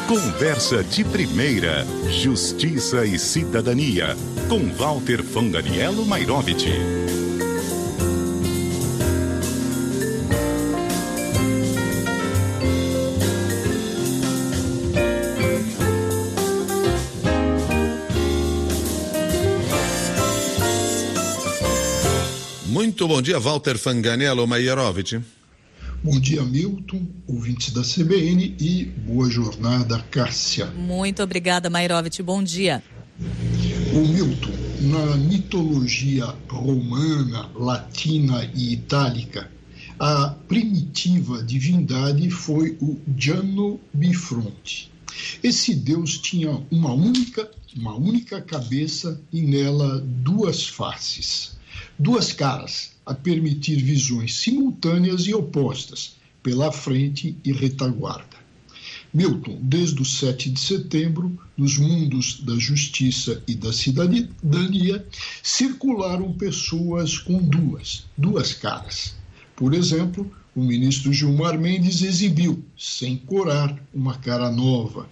Conversa de primeira, Justiça e Cidadania, com Walter Fanganiello Mairovich. Muito bom dia, Walter Fanganiello Mairovich. Bom dia, Milton, ouvintes da CBN, e boa jornada, Cássia. Muito obrigada, Mairovich. Bom dia. O Milton, na mitologia romana, latina e itálica, a primitiva divindade foi o Giano Bifronte. Esse deus tinha uma única cabeça e nela duas faces, duas caras, a permitir visões simultâneas e opostas, pela frente e retaguarda. Milton, desde o 7 de setembro, nos mundos da justiça e da cidadania, circularam pessoas com duas caras. Por exemplo, o ministro Gilmar Mendes exibiu, sem corar, uma cara nova.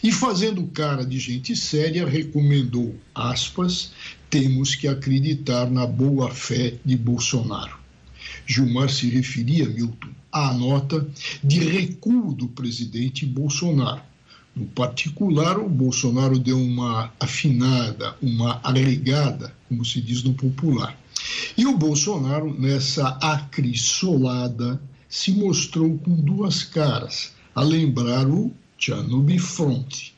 E fazendo cara de gente séria, recomendou, aspas, temos que acreditar na boa-fé de Bolsonaro. Gilmar se referia, Milton, à nota de recuo do presidente Bolsonaro. No particular, o Bolsonaro deu uma afinada, uma arregada, como se diz no popular. E o Bolsonaro, nessa acrisolada, se mostrou com duas caras, a lembrar o Giano Bifronte,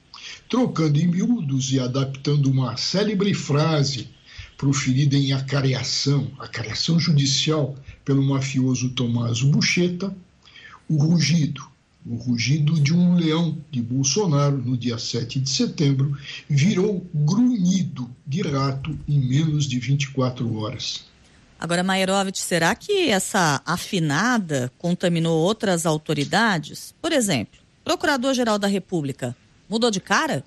trocando em miúdos e adaptando uma célebre frase proferida em acareação judicial pelo mafioso Tommaso Buscetta, o rugido de um leão de Bolsonaro no dia 7 de setembro virou grunhido de rato em menos de 24 horas. Agora, Mairovich, será que essa afinada contaminou outras autoridades? Por exemplo, Procurador-Geral da República mudou de cara?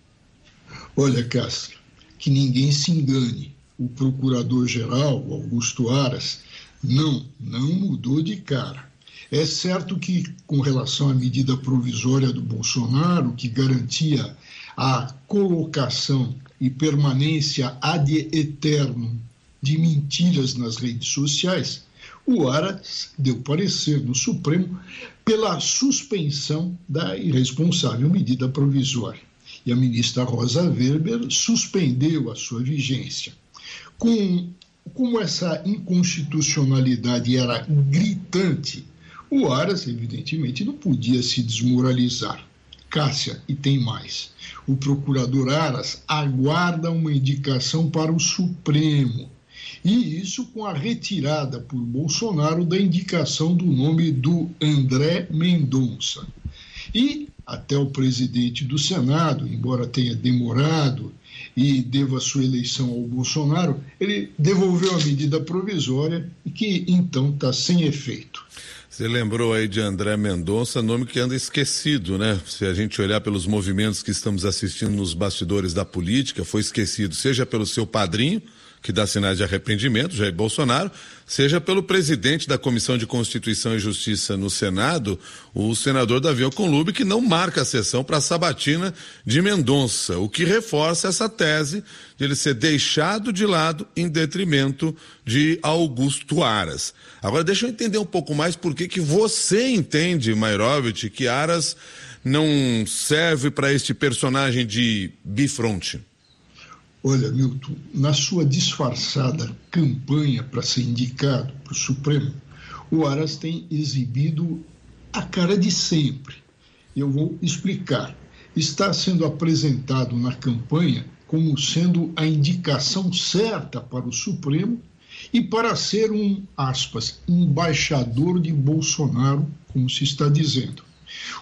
Olha, Cássia, que ninguém se engane. O Procurador-Geral, Augusto Aras, não mudou de cara. É certo que, com relação à medida provisória do Bolsonaro, que garantia a colocação e permanência ad eternum de mentiras nas redes sociais, o Aras deu parecer no Supremo pela suspensão da irresponsável medida provisória. E a ministra Rosa Weber suspendeu a sua vigência. Como essa inconstitucionalidade era gritante, o Aras, evidentemente, não podia se desmoralizar. Cássia, e tem mais. O procurador Aras aguarda uma indicação para o Supremo. E isso com a retirada por Bolsonaro da indicação do nome do André Mendonça. E até o presidente do Senado, embora tenha demorado e deva sua eleição ao Bolsonaro, ele devolveu a medida provisória e que então está sem efeito. Você lembrou aí de André Mendonça, nome que anda esquecido, né? Se a gente olhar pelos movimentos que estamos assistindo nos bastidores da política, foi esquecido, seja pelo seu padrinho, que dá sinais de arrependimento, Jair Bolsonaro, seja pelo presidente da Comissão de Constituição e Justiça no Senado, o senador Davi Alcolumbre, que não marca a sessão para a sabatina de Mendonça, o que reforça essa tese de ele ser deixado de lado em detrimento de Augusto Aras. Agora, deixa eu entender um pouco mais por que você entende, Mairovich, que Aras não serve para este personagem de bifronte. Olha, Milton, na sua disfarçada campanha para ser indicado para o Supremo, o Aras tem exibido a cara de sempre. Eu vou explicar. Está sendo apresentado na campanha como sendo a indicação certa para o Supremo e para ser um, aspas, embaixador de Bolsonaro, como se está dizendo.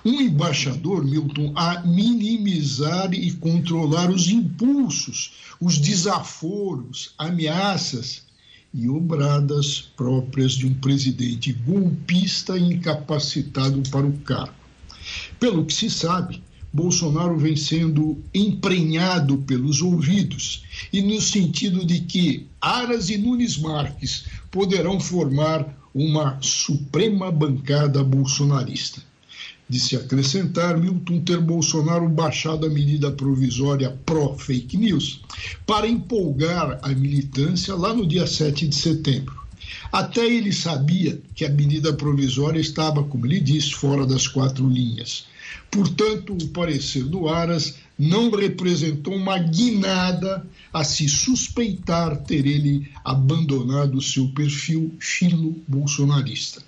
Um embaixador, Milton, a minimizar e controlar os impulsos, os desaforos, ameaças e obradas próprias de um presidente golpista e incapacitado para o cargo. Pelo que se sabe, Bolsonaro vem sendo emprenhado pelos ouvidos e no sentido de que Aras e Nunes Marques poderão formar uma suprema bancada bolsonarista. de se acrescentar, Milton, ter Bolsonaro baixado a medida provisória pró-fake news para empolgar a militância lá no dia 7 de setembro. Até ele sabia que a medida provisória estava, como ele disse, fora das 4 linhas. Portanto, o parecer do Aras não representou uma guinada a se suspeitar ter ele abandonado o seu perfil filo-bolsonarista.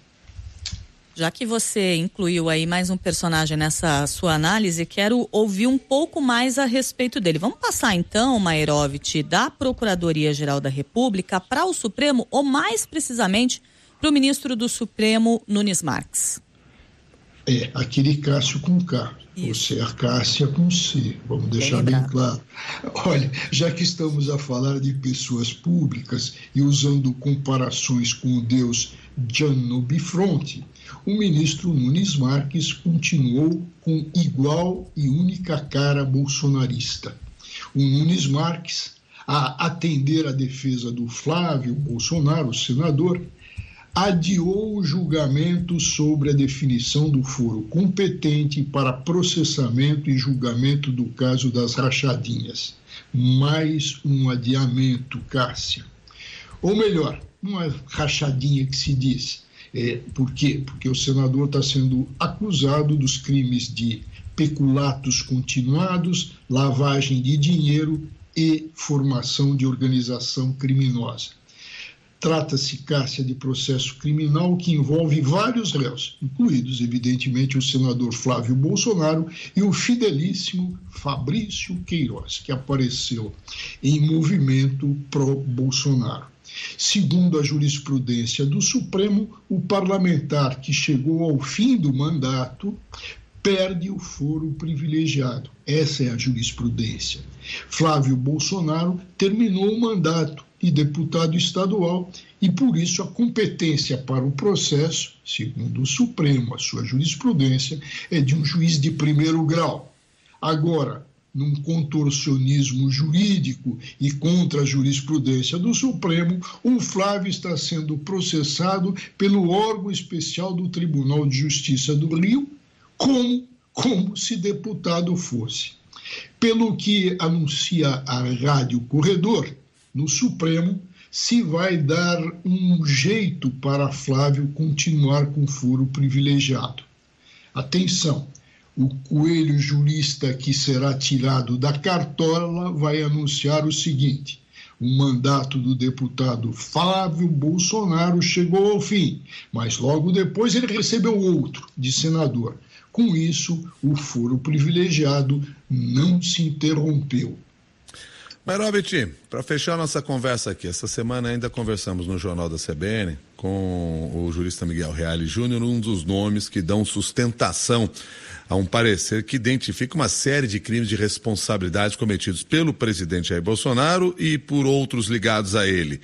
Já que você incluiu aí mais um personagem nessa sua análise, quero ouvir um pouco mais a respeito dele. Vamos passar então, Mairovitch, da Procuradoria-Geral da República para o Supremo, ou mais precisamente para o ministro do Supremo, Nunes Marques. Aquele Cássio com K, você é a Cássia com C, vamos deixar bem claro. Olha, já que estamos a falar de pessoas públicas e usando comparações com o deus Gianno Bifronte, o ministro Nunes Marques continuou com igual e única cara bolsonarista. O Nunes Marques, a atender a defesa do Flávio Bolsonaro, o senador, adiou o julgamento sobre a definição do foro competente para processamento e julgamento do caso das rachadinhas. Mais um adiamento, Cássia. Ou melhor, uma rachadinha que se diz. Por quê? Porque o senador está sendo acusado dos crimes de peculatos continuados, lavagem de dinheiro e formação de organização criminosa. Trata-se, Cássia, de processo criminal que envolve vários réus, incluídos, evidentemente, o senador Flávio Bolsonaro e o fidelíssimo Fabrício Queiroz, que apareceu em movimento pró-Bolsonaro. Segundo a jurisprudência do Supremo, o parlamentar que chegou ao fim do mandato perde o foro privilegiado. Essa é a jurisprudência. Flávio Bolsonaro terminou o mandato de deputado estadual e, por isso, a competência para o processo, segundo o Supremo, a sua jurisprudência, é de um juiz de primeiro grau. Agora, num contorcionismo jurídico e contra a jurisprudência do Supremo, o Flávio está sendo processado pelo órgão especial do Tribunal de Justiça do Rio, como se deputado fosse. Pelo que anuncia a Rádio Corredor, no Supremo, se vai dar um jeito para Flávio continuar com foro privilegiado. Atenção, o coelho jurista que será tirado da cartola vai anunciar o seguinte: o mandato do deputado Flávio Bolsonaro chegou ao fim, mas logo depois ele recebeu outro, de senador. Com isso, o foro privilegiado não se interrompeu. Mairovitch, para fechar nossa conversa aqui, essa semana ainda conversamos no Jornal da CBN com o jurista Miguel Reale Júnior, um dos nomes que dão sustentação a um parecer que identifica uma série de crimes de responsabilidade cometidos pelo presidente Jair Bolsonaro e por outros ligados a ele.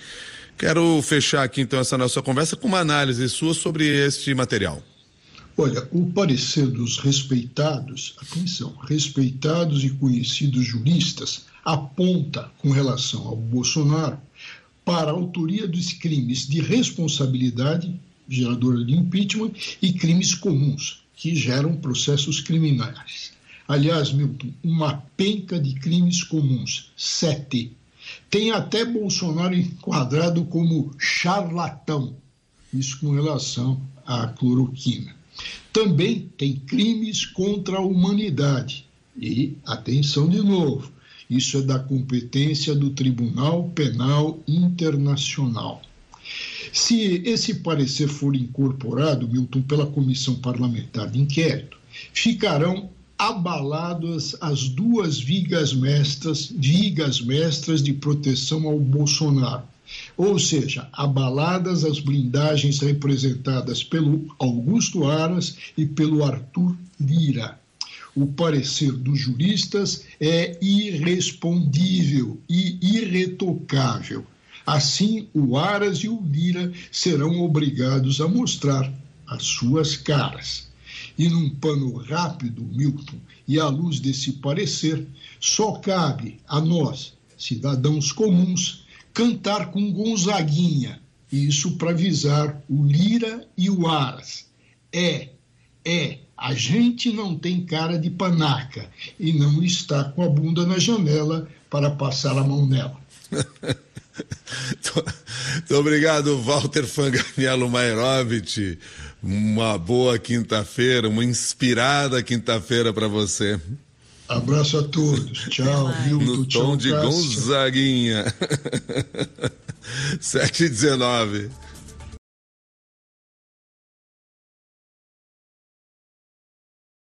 Quero fechar aqui então essa nossa conversa com uma análise sua sobre este material. Olha, o parecer dos respeitados, atenção, respeitados e conhecidos juristas, aponta com relação ao Bolsonaro para a autoria dos crimes de responsabilidade, geradora de impeachment, e crimes comuns, que geram processos criminais. Aliás, Milton, uma penca de crimes comuns, 7. Tem até Bolsonaro enquadrado como charlatão, isso com relação à cloroquina. Também tem crimes contra a humanidade. E, atenção de novo, isso é da competência do Tribunal Penal Internacional. Se esse parecer for incorporado, Milton, pela Comissão Parlamentar de Inquérito, ficarão abaladas as duas vigas mestras de proteção ao Bolsonaro. Ou seja, abaladas as blindagens representadas pelo Augusto Aras e pelo Arthur Lira. O parecer dos juristas é irrespondível e irretocável. Assim, o Aras e o Lira serão obrigados a mostrar as suas caras. E num pano rápido, Milton, e à luz desse parecer, só cabe a nós, cidadãos comuns, cantar com Gonzaguinha, isso para avisar o Lira e o Aras. A gente não tem cara de panaca e não está com a bunda na janela para passar a mão nela. Muito obrigado, Walter Fanganiello Mairovich. Uma boa quinta-feira, uma inspirada quinta-feira para você. Abraço a todos. Tchau, Milton. No tom de Cássia. Gonzaguinha. 7h19.